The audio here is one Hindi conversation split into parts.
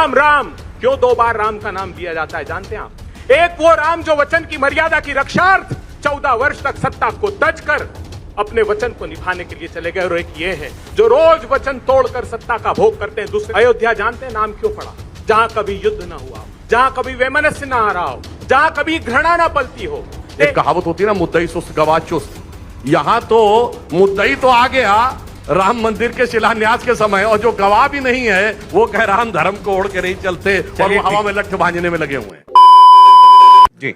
राम राम क्यों 2 बार राम का नाम लिया जाता है जानते हैं आप? एक वो राम जो वचन की मर्यादा की रक्षार्थ 14 वर्ष तक सत्ता को तज कर अपने वचन को निभाने के लिए चले गए, और एक ये है जो रोज वचन तोड़कर सत्ता का भोग करते हैं। दूसरे अयोध्या जानते हैं नाम क्यों पड़ा? जहां कभी युद्ध ना हुआ, जहां कभी वैमनस्य ना आ रहा हो, जहां कभी घृणा ना पलती हो। एक कहावत होती है ना, मुद्दई सुस्त गवाह चुस्त। यहां तो मुद्दई तो आ गया राम मंदिर के शिलान्यास के समय, और जो गवाह भी नहीं है वो कह राम धर्म को ओढ़ के नहीं चलते और वो हवा में लट्ठ भांजने में लगे हुए हैं। जी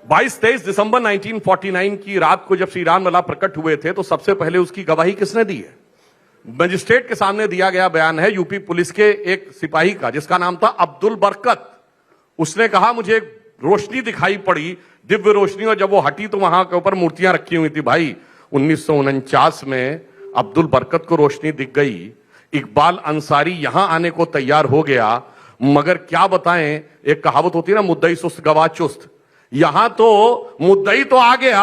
22-23 दिसंबर 1949 की रात को जब श्री राम लला प्रकट हुए थे तो सबसे पहले उसकी गवाही किसने दी है? मजिस्ट्रेट के सामने दिया गया बयान है यूपी पुलिस के एक सिपाही का जिसका नाम था अब्दुल बरकत। उसने कहा मुझे एक रोशनी दिखाई पड़ी, दिव्य रोशनी, और जब वो हटी तो वहां के ऊपर मूर्तियां रखी हुई थी। भाई 1949 में अब्दुल बरकत को रोशनी दिख गई, इकबाल अंसारी यहां आने को तैयार हो गया, मगर क्या बताएं, एक कहावत होती है ना, मुद्दई सुस्त गवाह चुस्त। यहां तो मुद्दई तो आ गया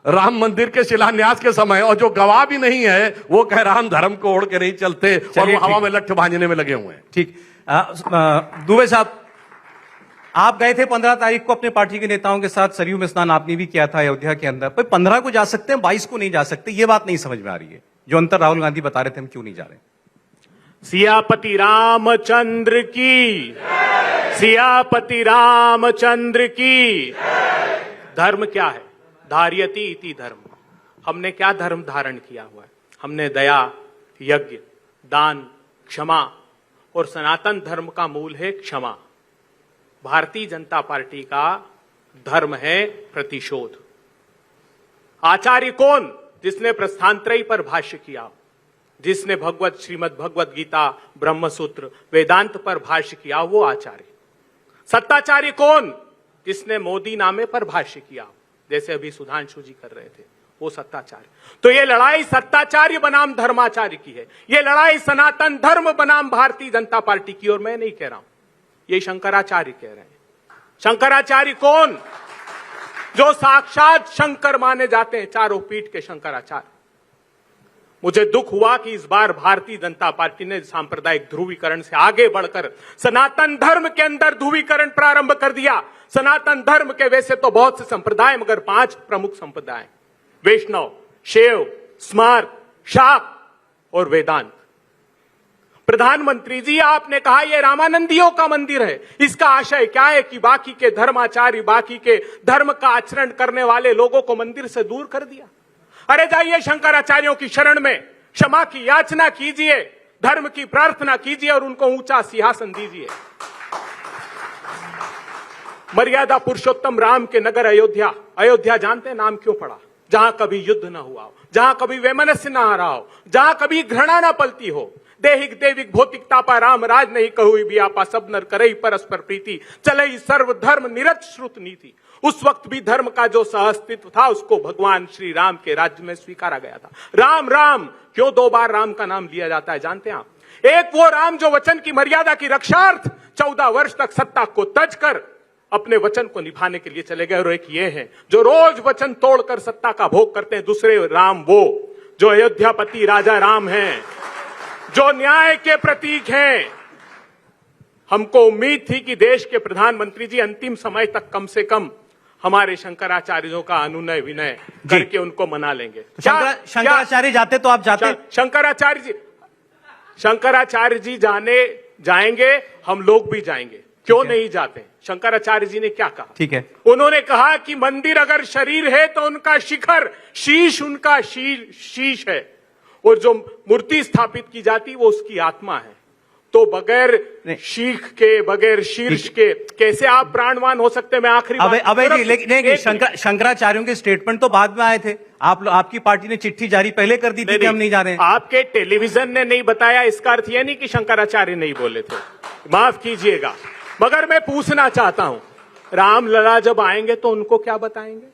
राम मंदिर के शिलान्यास के समय, और जो गवाह भी नहीं है वो कह राम धर्म को ओढ़ के नहीं चलते और वो हवा में लट्ठ भांजने में लगे हुए हैं। ठीक। दुबे साहब, आप गए थे 15 तारीख को अपने पार्टी के नेताओं के साथ, सरयू में स्नान आपने भी किया था अयोध्या के अंदर। 15 को जा सकते हैं, 22 को नहीं जा सकते, ये बात नहीं समझ में आ रही है। जो अंतर राहुल गांधी बता रहे थे, हम क्यों नहीं जा रहे? सियापति रामचंद्र की, सियापति रामचंद्र की। धर्म क्या है? धार्यति इति धर्म। हमने क्या धर्म धारण किया हुआ है? हमने दया, यज्ञ, दान, क्षमा, और सनातन धर्म का मूल है क्षमा। भारतीय जनता पार्टी का धर्म है प्रतिशोध। आचार्य कौन? जिसने प्रस्थानत्रयी पर भाष्य किया, जिसने श्रीमद् भगवत गीता, ब्रह्मसूत्र, वेदांत पर भाष्य किया, वो आचार्य। सत्ताचार्य कौन? जिसने मोदी नामे पर भाष्य किया, जैसे अभी सुधांशु जी कर रहे थे, वो सत्ताचार्य। तो ये लड़ाई सत्ताचार्य बनाम धर्माचार्य की है, ये लड़ाई सनातन धर्म बनाम भारतीय जनता पार्टी की। और मैं नहीं कह रहा हूं, ये शंकराचार्य कह रहे हैं। शंकराचार्य कौन? जो साक्षात शंकर माने जाते हैं, चारों पीठ के शंकराचार्य। मुझे दुख हुआ कि इस बार भारतीय जनता पार्टी ने सांप्रदायिक ध्रुवीकरण से आगे बढ़कर सनातन धर्म के अंदर ध्रुवीकरण प्रारंभ कर दिया। सनातन धर्म के वैसे तो बहुत से संप्रदाय, मगर 5 प्रमुख संप्रदाय, वैष्णव, शैव, स्मार्त, शाक्त और वेदांत। प्रधानमंत्री जी, आपने कहा यह रामानंदियों का मंदिर है। इसका आशय क्या है? कि बाकी के धर्माचार्य, बाकी के धर्म का आचरण करने वाले लोगों को मंदिर से दूर कर दिया। अरे जाइए शंकराचार्यों की शरण में, क्षमा की याचना कीजिए, धर्म की प्रार्थना कीजिए और उनको ऊंचा सिंहासन दीजिए। मर्यादा पुरुषोत्तम राम के नगर अयोध्या। अयोध्या जानते हैं नाम क्यों पड़ा? जहां कभी युद्ध ना हुआ हो, जहां कभी वैमनस्य ना आ रहा हो, जहां कभी घृणा ना पलती हो। देहिक देविक भौतिकता पा राम राज नहीं कहु बियापा, सब नर करई परस्पर प्रीति, चलई सर्व धर्म निरत श्रुत नीति। उस वक्त भी धर्म का जो सहअस्तित्व था उसको भगवान श्री राम के राज्य में स्वीकारा गया था। राम राम क्यों 2 बार राम का नाम लिया जाता है जानते हैं आप? एक वो राम जो वचन की मर्यादा की रक्षार्थ 14 वर्ष तक सत्ता को तज कर अपने वचन को निभाने के लिए चले गए, और एक ये है जो रोज वचन तोड़कर सत्ता का भोग करते हैं। दूसरे राम वो जो अयोध्यापति राजा राम हैं, जो न्याय के प्रतीक हैं। हमको उम्मीद थी कि देश के प्रधानमंत्री जी अंतिम समय तक कम से कम हमारे शंकराचार्यों का अनुनय विनय करके उनको मना लेंगे। शंकराचार्य जाते तो आप जाते? शंकराचार्य जी जाएंगे, हम लोग भी जाएंगे, क्यों नहीं जाते? शंकराचार्य जी ने क्या कहा? ठीक है, उन्होंने कहा कि मंदिर अगर शरीर है तो उनका शिखर, शीश उनका शीश है, और जो मूर्ति स्थापित की जाती वो उसकी आत्मा है। तो बगैर शीख के, बगैर शीर्ष के कैसे आप प्राणवान हो सकते? मैं आखिरी लेकिन शंकराचार्यों के स्टेटमेंट तो बाद में आए थे। आपकी पार्टी ने चिट्ठी जारी पहले कर दी थी कि हम नहीं जा रहे हैं। आपके टेलीविजन ने नहीं बताया, इसका अर्थ यह नहीं कि शंकराचार्य नहीं बोले थे, माफ कीजिएगा। मगर मैं पूछना चाहता हूं, राम लला जब आएंगे तो उनको क्या बताएंगे?